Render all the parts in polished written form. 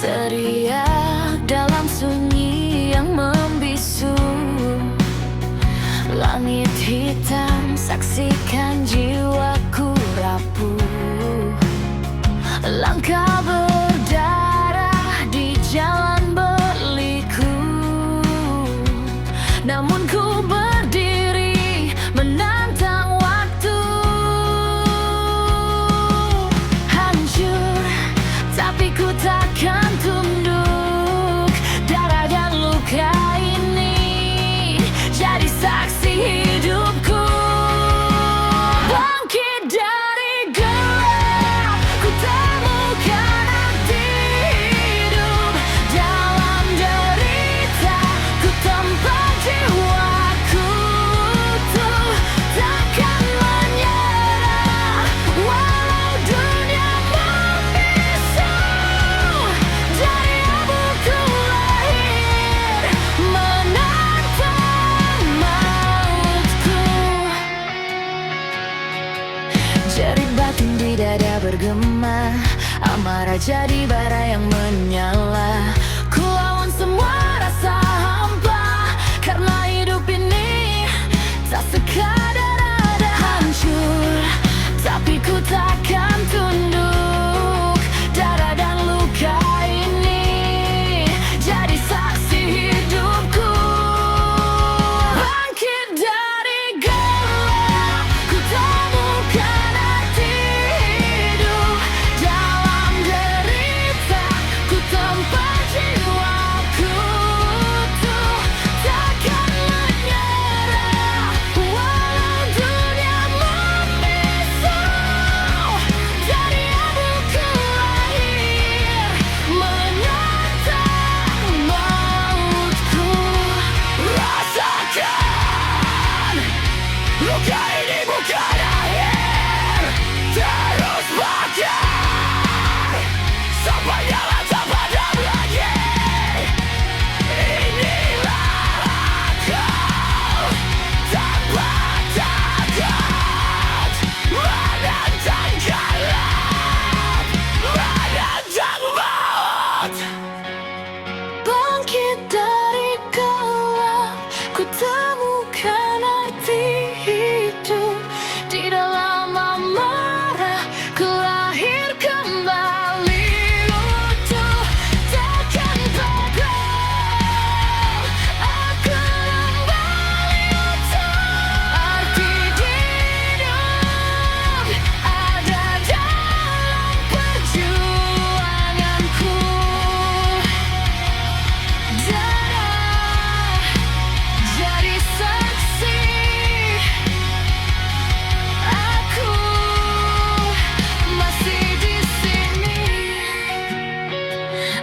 Teriak dalam sunyi yang membisu. Langit hitam saksikan jiwaku rapuh. Langkah berdarah di jalan berliku, namun ku berdiri menantang waktu. Hancur, tapi ku takkan tunduk. Darah dan luka ini jadi saksi hidupku. Bangkit dari gelap, ku temukan arti hidup. Dalam derita, ku tempat jiwaku tuh takkan menyerah. Walau dunia membisu, dari abuku lahir menantang mautku. Jerit batin di dada bergema, amarah jadi bara yang menyala. Ku lawan semua rasa hampa, karena hidup ini tak sekadar ada. Hancur, tapi ku takkan tunduk. Darah dan luka ini jadi saksi hidupku. Bangkit dari gelap, ku temukan arti hidup. Dalam derita, ku tempat jiwaku tuh takkan menyerah. Walau dunia membisu, dari abuku lahir menantang mautku. Rasakan, luka ini bukan akhir, terus bakar sampai nyala tak padam lagi. Inilah kau tanpa takut, menantang gelap, menantang maut. Bangkit dari gelap, ku temukan arti hidup. Di dalam amarah, ku lahir kembali. Utuh, takkan pegel. Aku kembali utuh. Arti hidup ada dalam perjuanganku. Darah jadi saksi, aku masih di sini.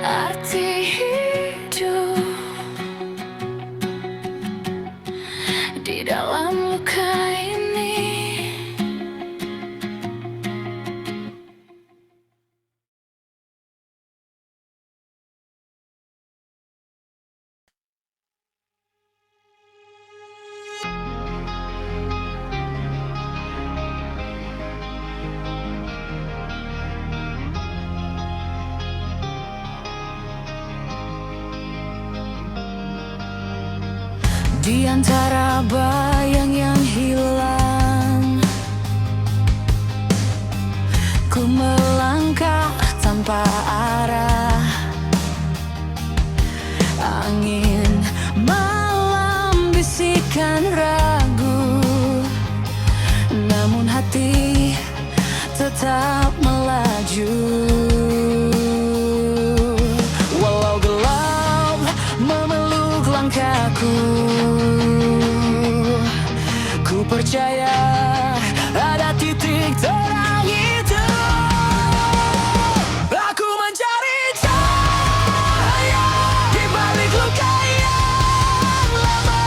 Arti hidup di dalam luka ini. Di antara bayang yang hilang, ku melangkah tanpa arah. Angin malam bisikan ragu, namun hati tetap melaju. Walau gelap memeluk langkahku, ku percaya ada titik terang itu. Aku mencari cahaya di balik luka yang lama,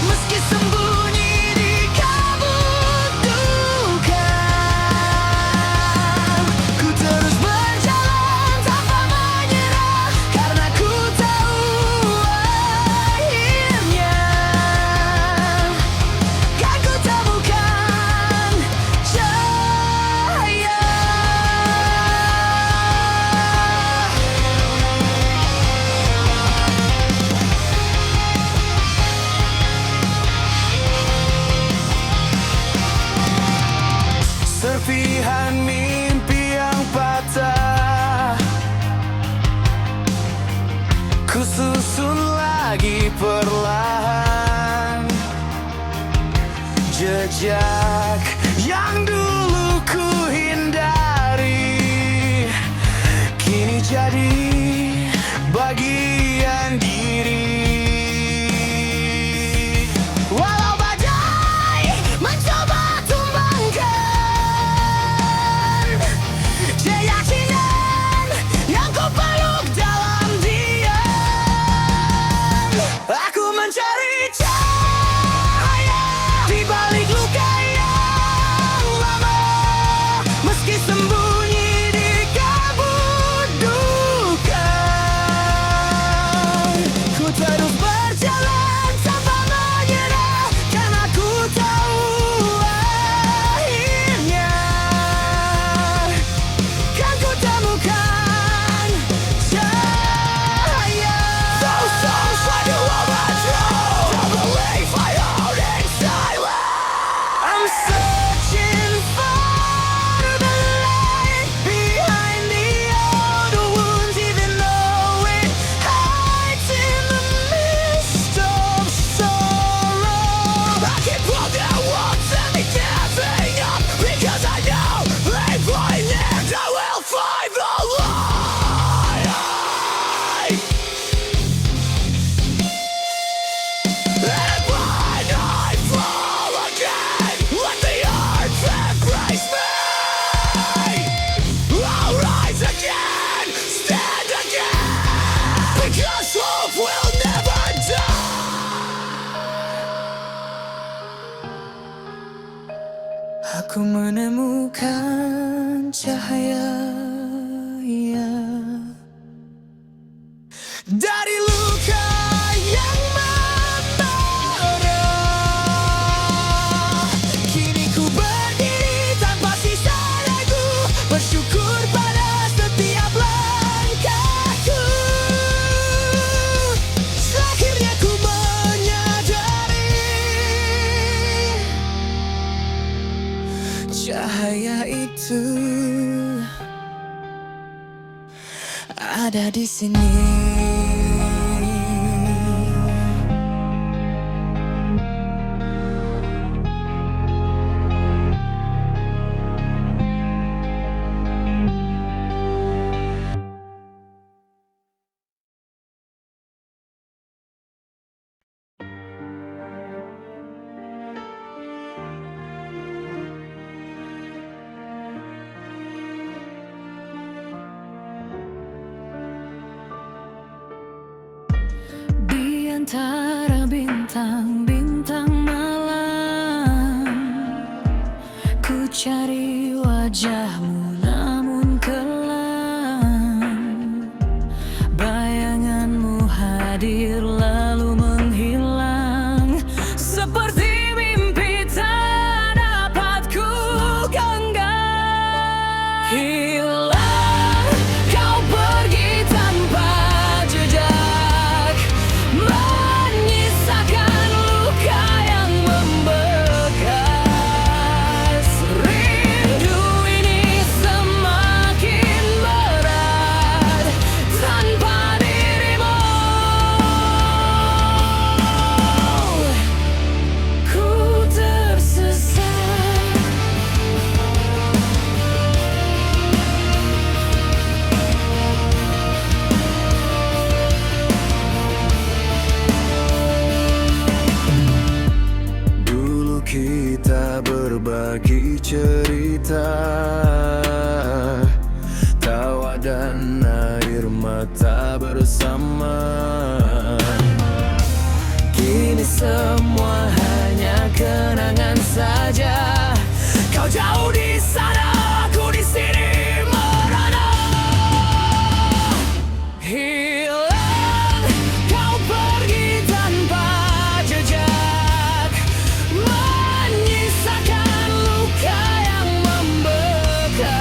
meski sembunyi di kabut duka. Ku terus perlahan. Jejak yang dulu ku hindari kini jadi bagian diri. Walau badai mencoba tumbangkan keyakinan yang ku peluk dalam diam. Aku mencari cahaya di balik luka yang lama, meski sembunyi di kabut duka. Ku terus berjalan tanpa menyerah, karena ku tahu akhirnya kan ku temukan cahaya. Those songs like you overthrow, don't believe I own in silence. I'm searching for the light behind the old wounds, even though it hides in the mist of sorrow. I keep on their walls and be giving up, because I know if I live I will find the light. And when I fall again, let the earth embrace me. I'll rise again, stand again, because hope will never die. Aku menemukan cahaya dari luka yang membara. Kini ku berdiri tanpa sisa ragu, bersyukur pada setiap langkahku. Akhirnya ku menyadari cahaya itu ada di sini. Di antara bintang-bintang malam, ku cari wajahmu namun kelam. Bayanganmu hadir lalu menghilang, seperti mimpi tak dapat ku genggam. Hilang, kau pergi tanpa jejak, menyisakan luka yang membekas. Rindu ini semakin berat tanpa dirimu. Ku tersesat, Dulu kita berbagi cerita, tawa dan air mata bersama. Kini semua hanya kenangan saja. Kau jauh di sana, aku di sini merana. Hilang, kau pergi tanpa jejak, menyisakan luka yang membekas.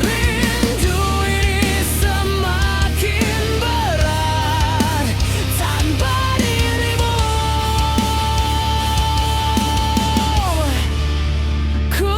Rindu ini semakin berat tanpa dirimu. Ku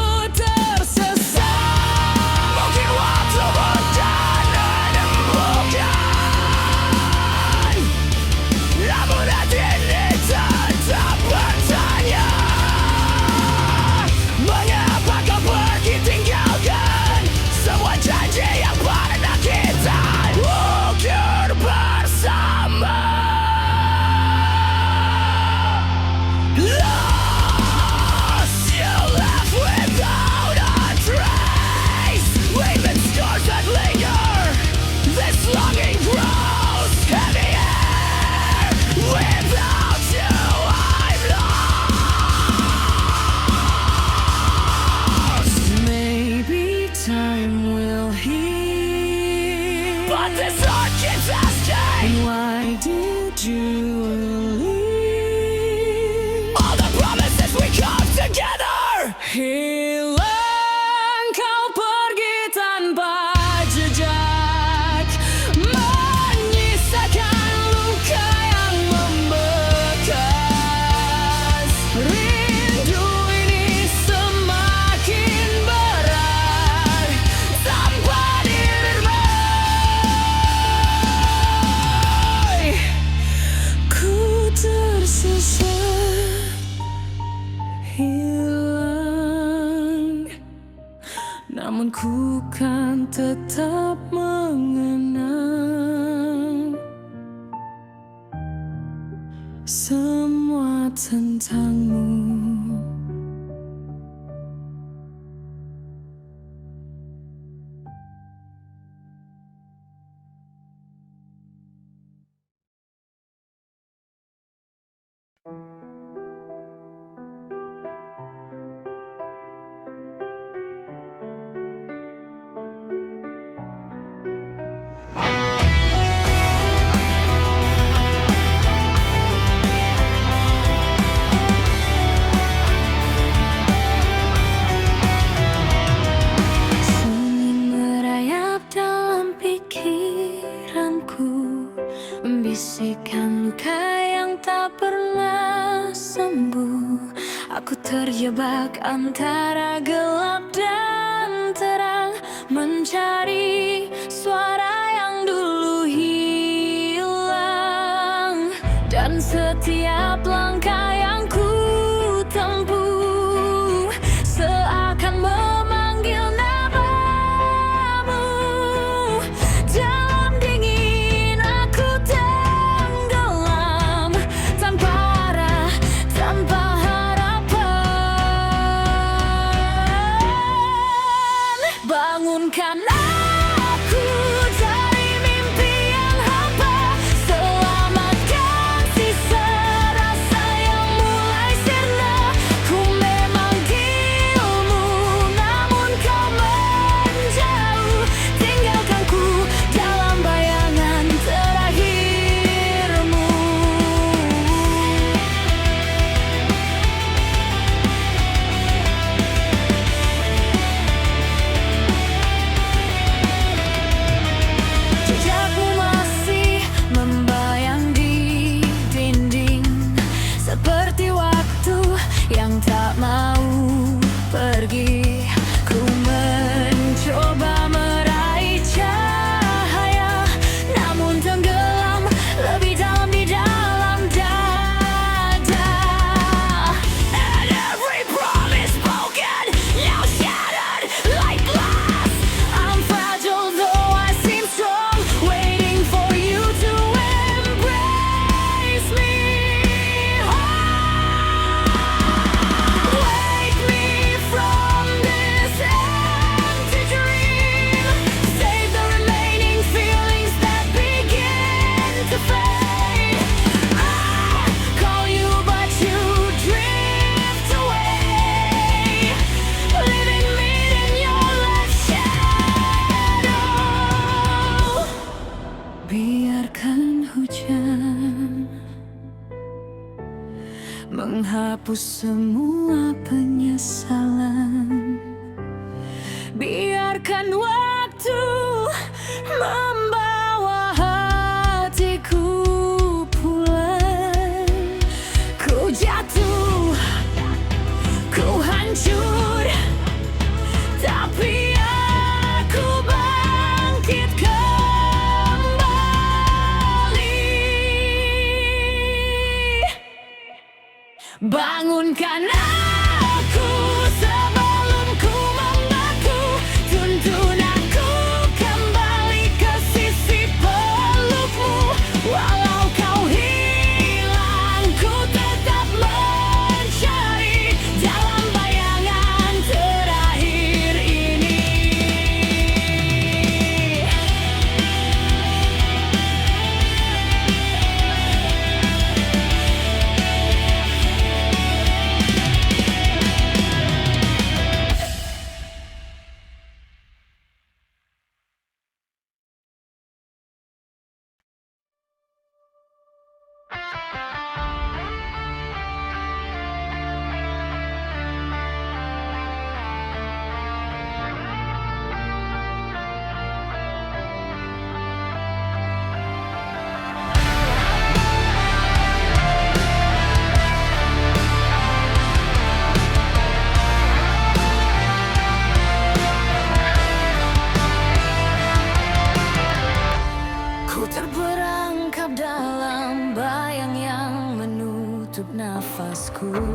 But this heart keeps asking, why did you leave? all the promises we carved together. Hilang kau pergi tanpa jejak, menyisakan luka yang membekas. Rindu ini semakin berat tanpa dirimu. Ku tersesat, hilang, namun ku kan tetap mengenang semua tentangmu. Sunyi merayap dalam pikiranku, membisikkan luka yang tak pernah sembuh. Aku terjebak antara gelap dan terang, mencari suara yang dulu hilang. Dan setiap langkah yang ku tempuh seakan memanggil namamu. Dalam dingin aku tenggelam, tanpa arah, tanpa harapan. Bangunkan aku dari mimpi yang hampa, selamatkan sisa rasa yang mulai sirna. Ku memanggilmu, namun kau menjauh, tinggalkan ku dalam bayangan terakhirmu. Jejakmu masih membayang di dinding, seperti waktu yang tak mau pergi. Ku mencoba meraih cahaya, namun tenggelam lebih dalam di dalam dada. And every promise broken, now shattered like glass. I'm fragile though I seem strong, waiting for you to embrace me. Wake me from this empty dream. Save the remaining feelings that begin to fade. I call you but you drift away, leaving me in your left shadow. Biarkan hujan menghapus semua penyesalan. Biarkan waktu membawa hatiku pulang. Ku jatuh, ku hancur, tapi aku bangkit kembali. Bangunkan aku sebelum ku membeku, tuntun aku kembali ke sisi pelukmu. Walau kau hilang, ku tetap mencari dalam bayangan terakhir ini. jiwaku.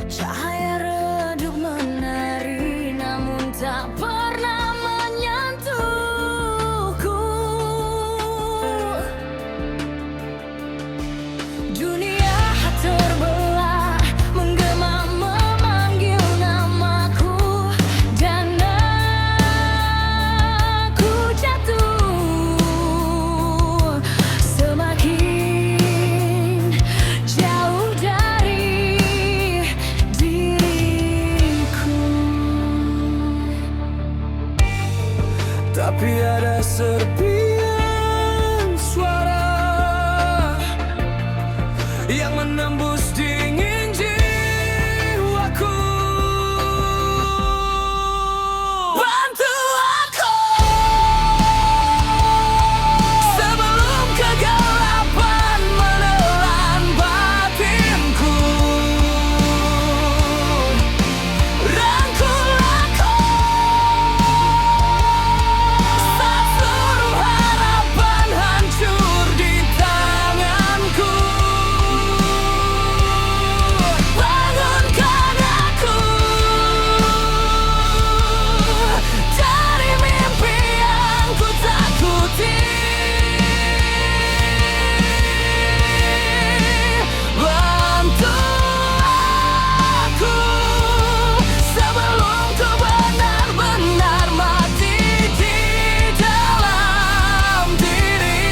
Cahaya redup menari, namun tak pernah menyentuhku. Dunia terbelah, menggema memanggil namaku, dan aku jatuh semakin jauh dari diriku. Tapi ada serpian suara yang menembus dingin jiwaku. Bantu aku sebelum kegelapan menelan batinku. Rangkul aku saat seluruh harapan hancur di tanganku. Bangunkan aku dari mimpi yang ku takuti. Bantu aku sebelum ku benar-benar mati di dalam diri.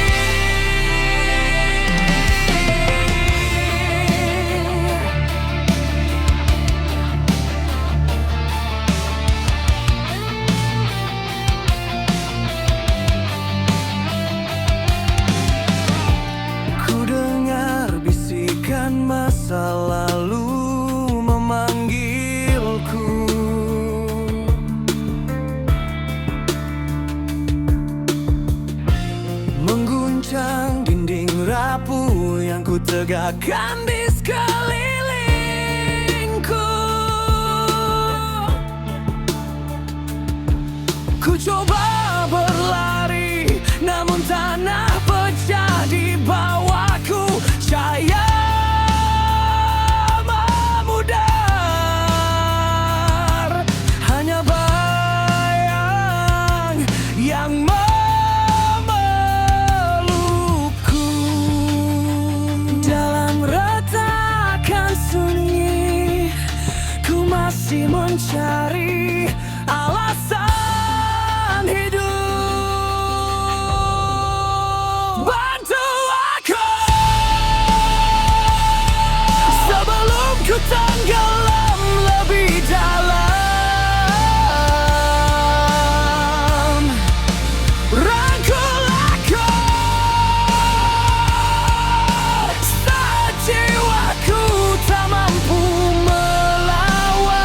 Ku dengar bisikan masa lalu memanggilku. Mengguncang dinding rapuh yang ku tegakkan di sekelilingku. Ku coba berlari, namun tanah pecah di bawahku. Cahaya memudar, hanya bayang yang memelukku. Dalam retakan sunyi, ku masih mencari alasan hidup. Bantu aku sebelum ku tenggelam lebih dalam. Rangkul aku saat jiwaku tak mampu melawan.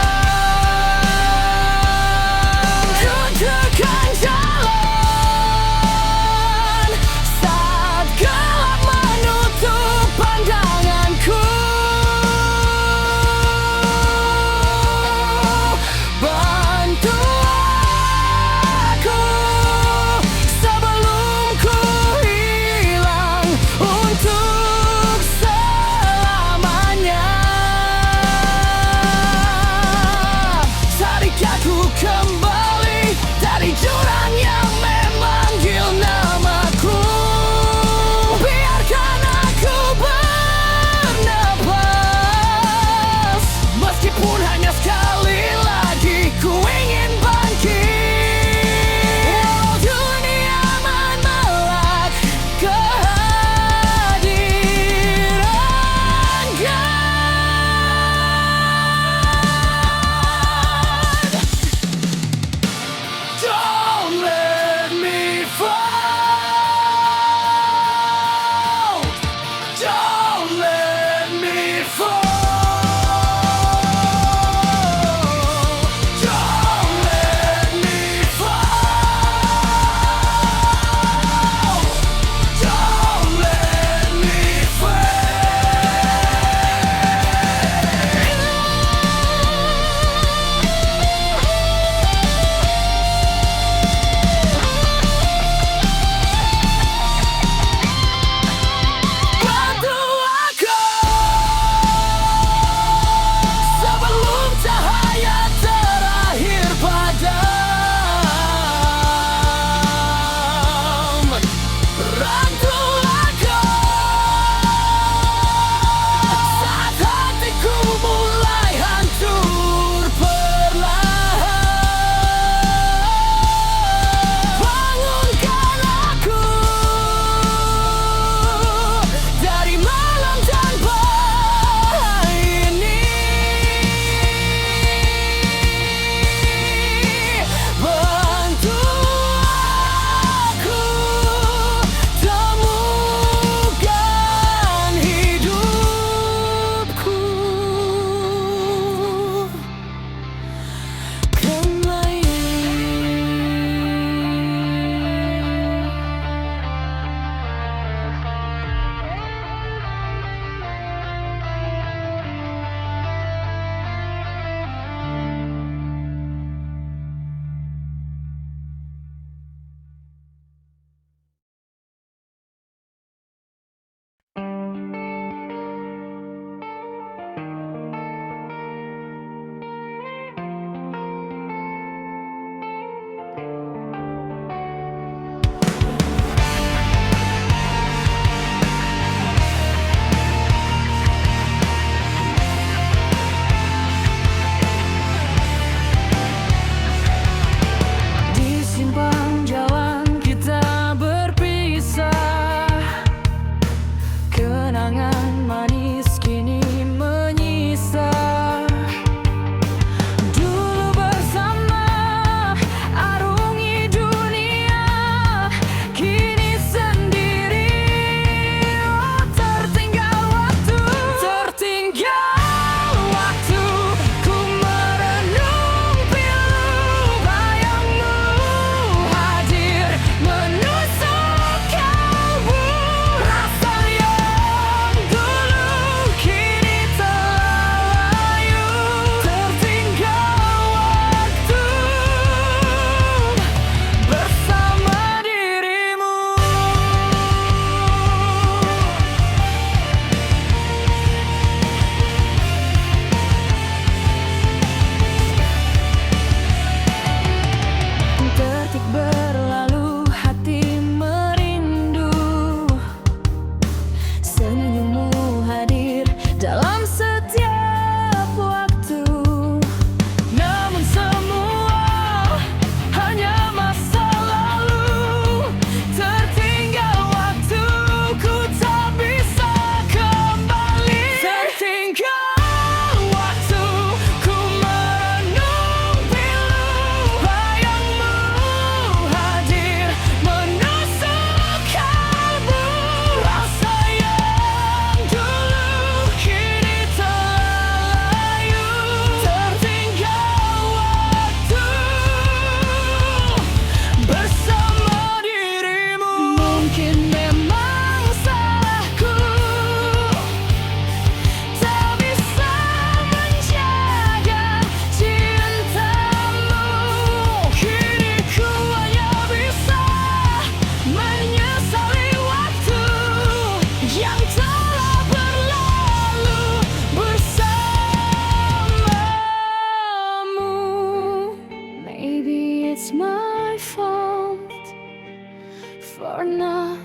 for not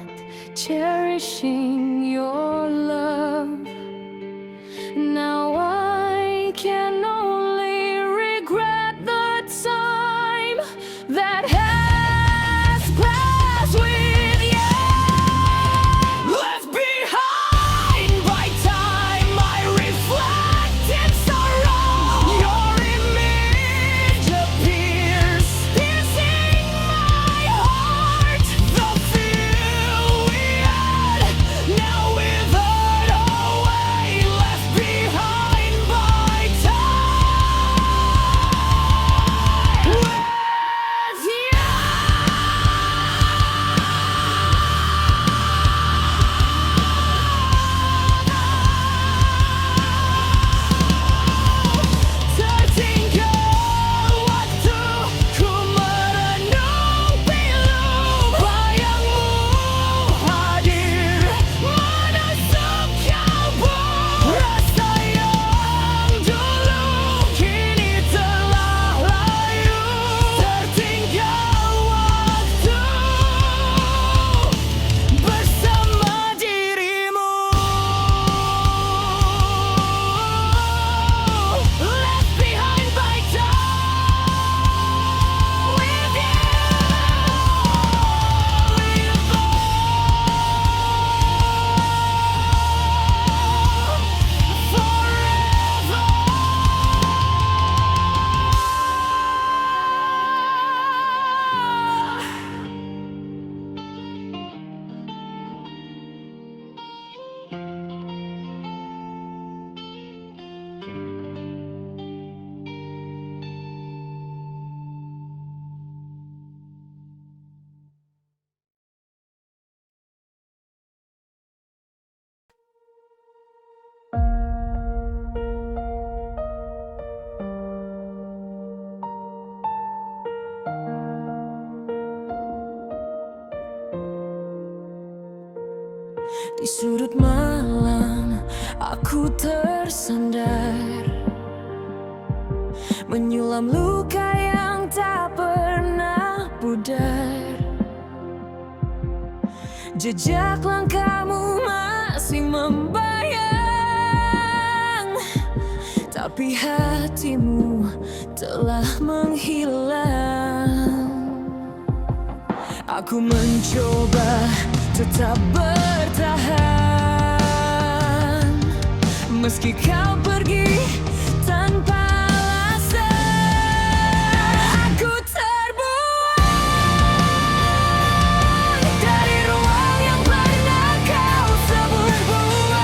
cherishing your love. Now I can only regret the time that has passed with you. Left behind by time, I reflect in sorrow. Your image appears, piercing my heart. The feel we had now withered away, left behind by time. With you. Tertinggal waktu, ku merenung pilu. Bayangmu hadir, menusuk kalbu. Rasa yang dulu kini telah layu. Tertinggal waktu bersama dirimu. Left behind by time with you. Di sudut malam aku tersandar, menyulam luka yang tak pernah pudar. Jejak langkahmu masih membayang, tapi hatimu telah menghilang. Aku mencoba tetap bertahan, meski kau pergi tanpa alasan. Aku terbuang dari ruang yang pernah kau sebut buang.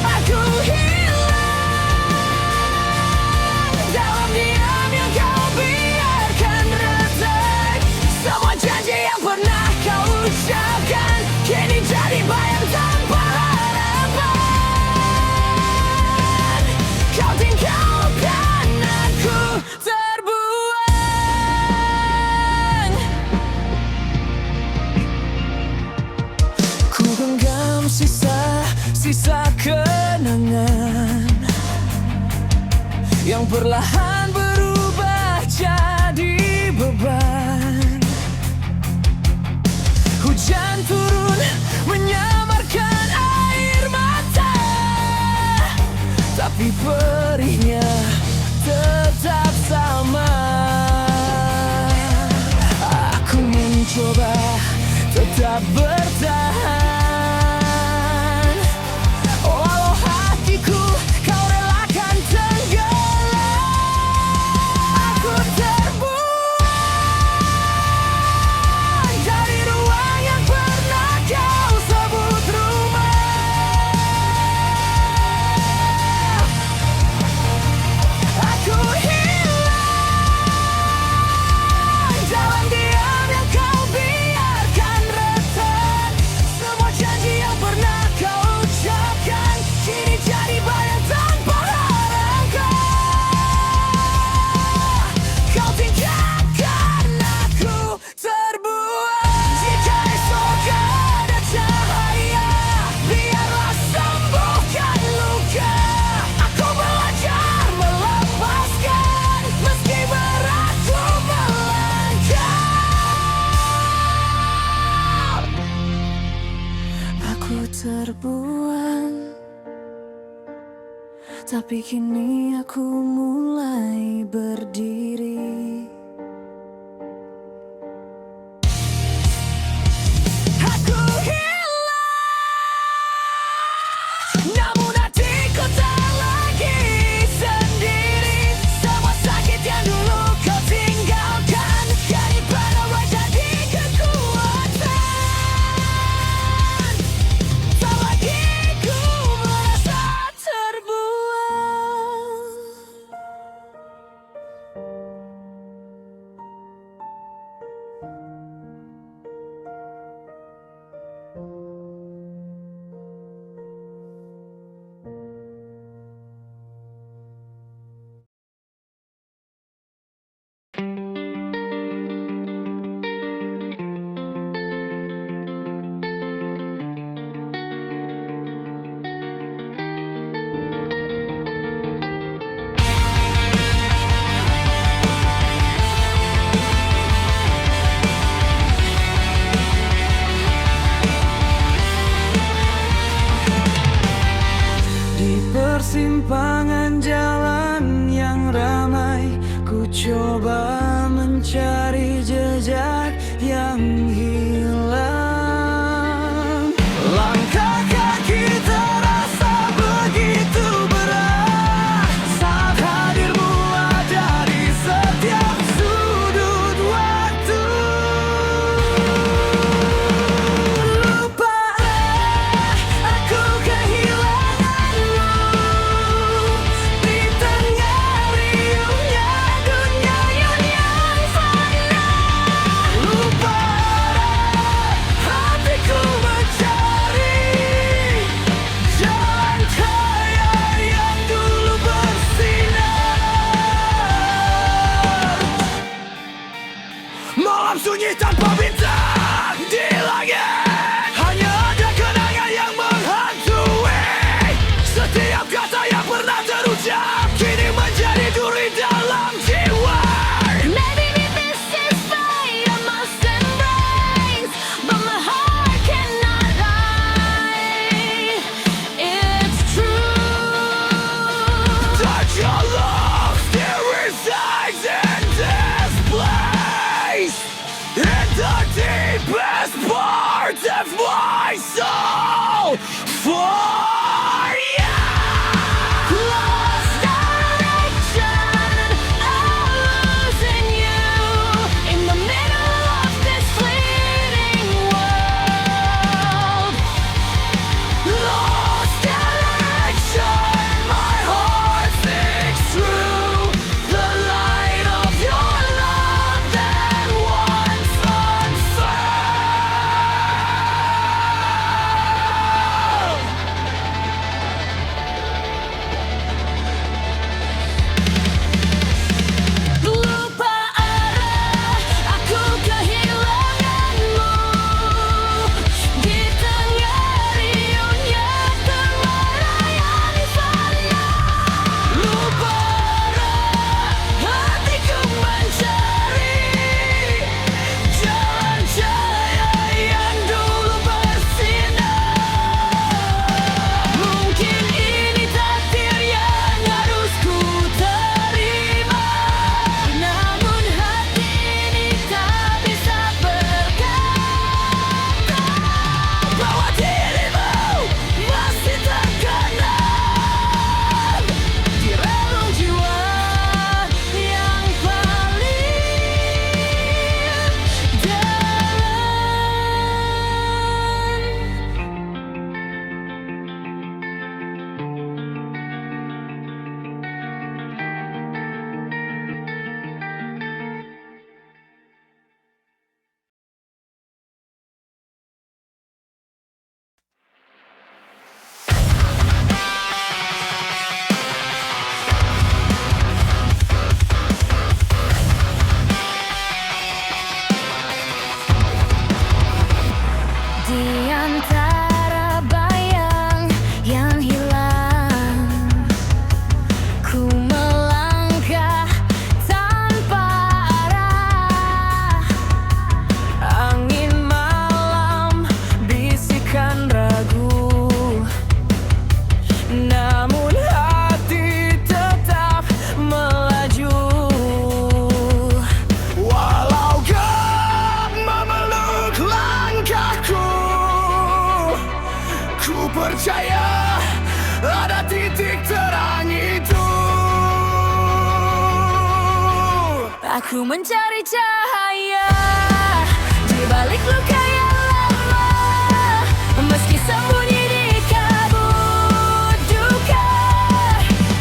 Aku hilang dalam diam yang kau biarkan retak. Semua janji yang pernah kau ucapkan kini jadi bayang tanpa harapan. Kau tinggalkan aku terbuang. Ku genggam sisa kenangan yang perlahan berubah jadi beban. Hujan turun menyamarkan air mata, tapi perihnya tetap sama. Aku mencoba tetap bertahan, walau hatiku kau relakan tenggelam. Aku terbuang dari ruang yang pernah kau sebut rumah. Aku hilang dalam diam yang kau biarkan retak. tapi kini aku mulai berdiri. Aku hilang, namun hatiku tak lagi sendiri. Semua sakit yang dulu kau tinggalkan kini benar jadi kekuatan. Tak lagi ku merasa terbuang. Di persimpangan jalan yang ramai, ku coba mencari jejak yang hilang. Langkah kaki terasa begitu berat saat hadirmu ada di setiap sudut waktu. Lupalah aku kehilanganmu di tengah riuhnya dunia yang fana. Lupalah hatiku mencari jalan cahaya yang dulu bersinar. Malam sunyi tanpa bintang di langit, hanya ada kenangan yang menghantui. Setiap kata yang pernah terucap kini menjadi duri dalam jiwa. Maybe this is fate I must embrace, but my heart cannot hide. It's true. That your love still resides in this place, in the deepest part of my soul. For you. Lost direction, I'm losing you in the middle of this fleeting world. Lost direction, my heart sinks through the light of your love that once unfurled. Lupa arah, aku kehilanganmu di tengah riuhnya kemarau yang fana. Lupa arah, hatiku mencari jalan cahaya yang dulu bersinar. Mungkin ini takdir yang harus ku terima, namun hati ini tak bisa berkata Bahwa dirimu masih terkenal di relung jiwa yang paling dalam. Di antara bayang yang hilang, ku melangkah tanpa arah. Angin malam bisikan ragu, namun hati Aku mencari cahaya di balik luka yang lama, meski sembunyi di kabut duka.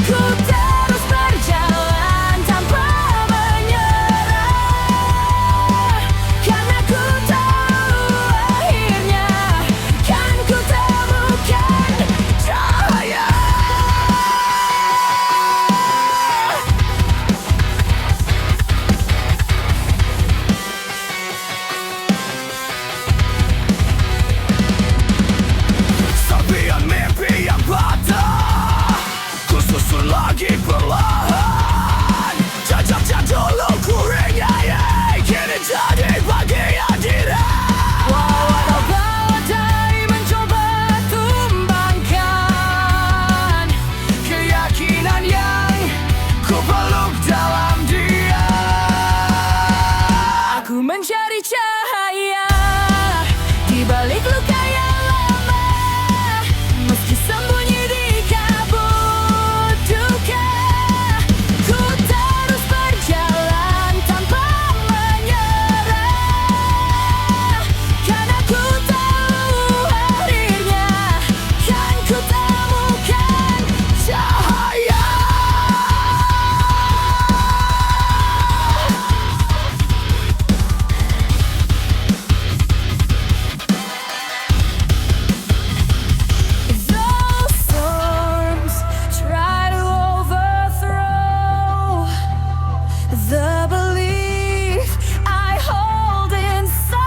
Ku terus berjalan tanpa menyerah, karena ku tahu akhirnya kan ku temukan cahaya. Serpihan mimpi yang patah, ku susun lagi perlahan. Jejak dulu ku ringai, kini jadi bagian diri. Walau badai mencoba tumbangkan Keyakinan yang ku peluk dalam dia. aku mencari cahaya di balik luka yang lama, meski sembunyi di kabut duka. Ku terus berjalan tanpa menyerah, karena ku tahu akhirnya kan ku temukan Cahaya. Those storms try to overthrow the belief I hold in silence.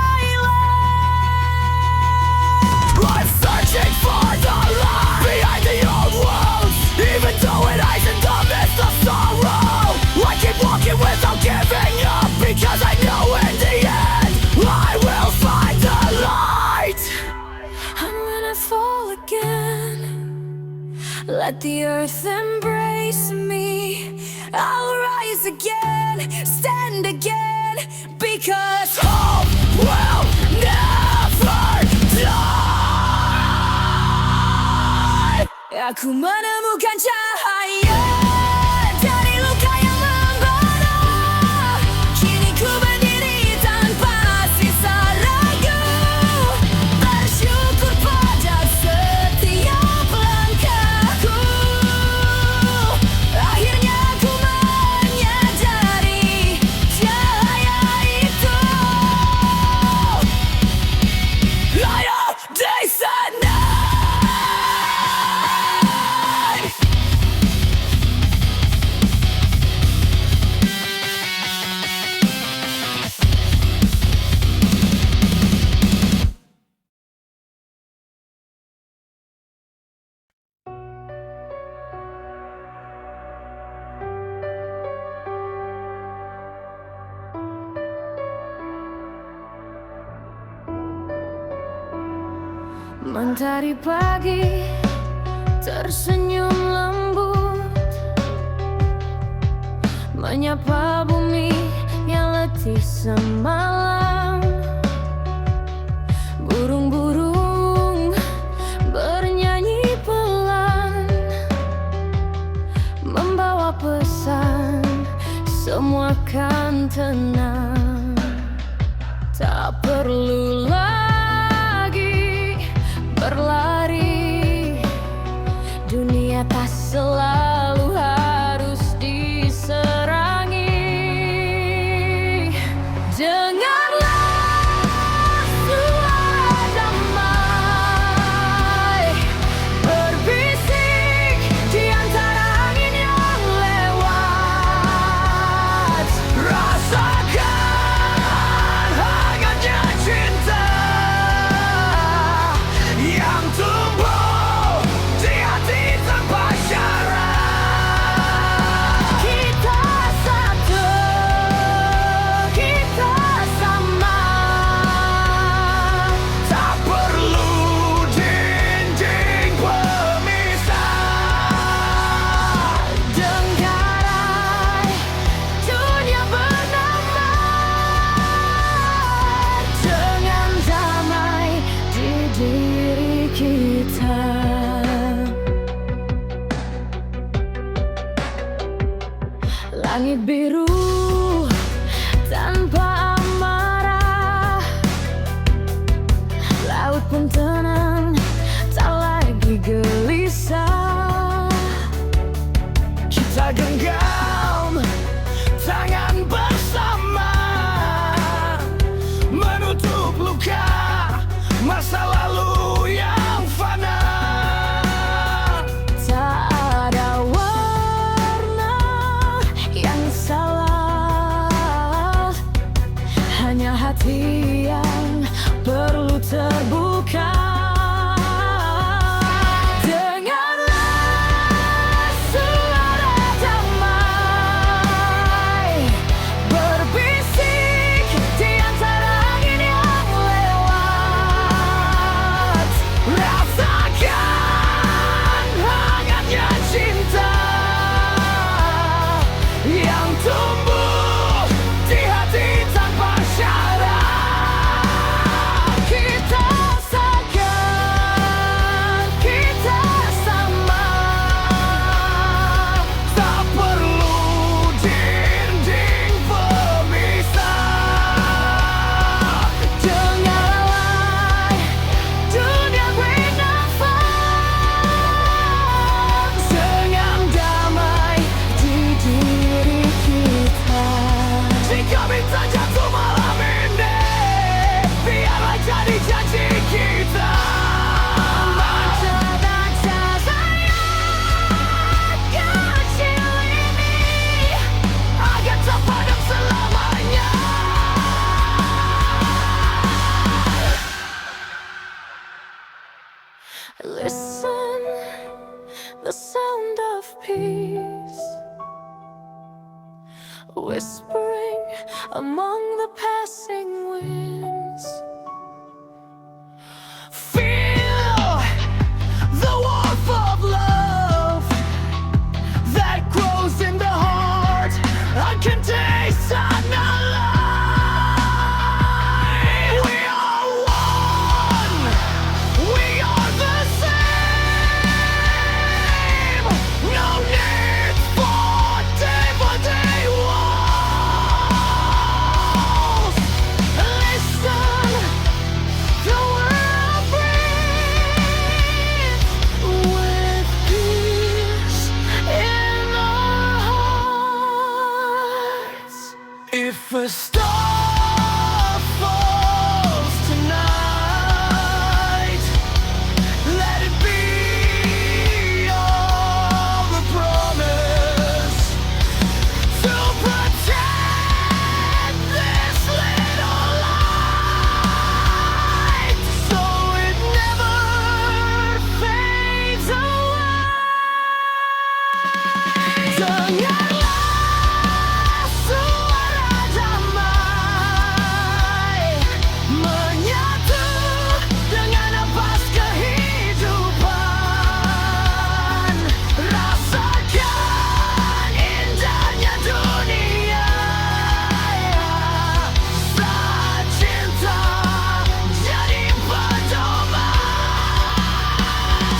I'm searching for the light behind the old walls, even though it hides in the midst of sorrow. I keep walking without giving up, because I know in the end I will find the light. And when I fall again, let the earth embrace me. I'll rise again, stand again, because Hope will never die. aku menemukan cahaya dari luka yang membara. Kini ku berdiri tanpa sisa ragu, bersyukur pada setiap langkahku. Akhirnya ku menyadari cahaya itu. Ayo di sana. Mentari pagi tersenyum lembut, menyapa bumi yang letih semalam. Burung-burung bernyanyi pelan, membawa pesan semua kan tenang. Tak perlu lagi berlari, dunia tak selalu harus diserangi. Dengarlah suara damai berbisik di antara angin yang lewat. Rasakan hangatnya cinta yang tumbuh di hati tanpa syarat. Kita satu, kita sama. Tak perlu dinding pemisah. Dengkarai dunia bernama dengan damai di diri kita. Langit biru the sound of peace, whispering among the passing winds. Feel the warmth of love that grows in the heart. I can taste another life. We are one. We are the same. No need for day walls. Listen, the world breathes with peace in our hearts. If a star falls tonight, let it be all the promise to protect this little light, so it never fades away. Janganlah suara damai menyatu dengan nafas kehidupan. Rasakan indahnya dunia. Saat cinta jadi pedoman.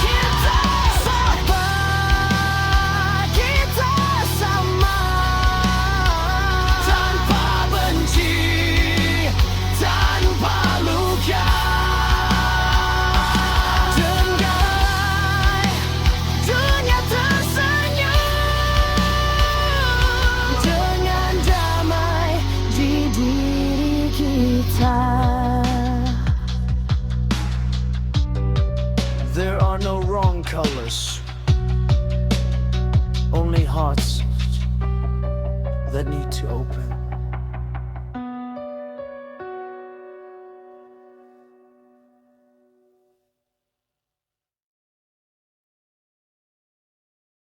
Kita sama, kita sama, tanpa benci, tanpa luka. Dengar dunia tersenyum dengan damai di diri kita. There are no wrong colors, only hearts that need to open.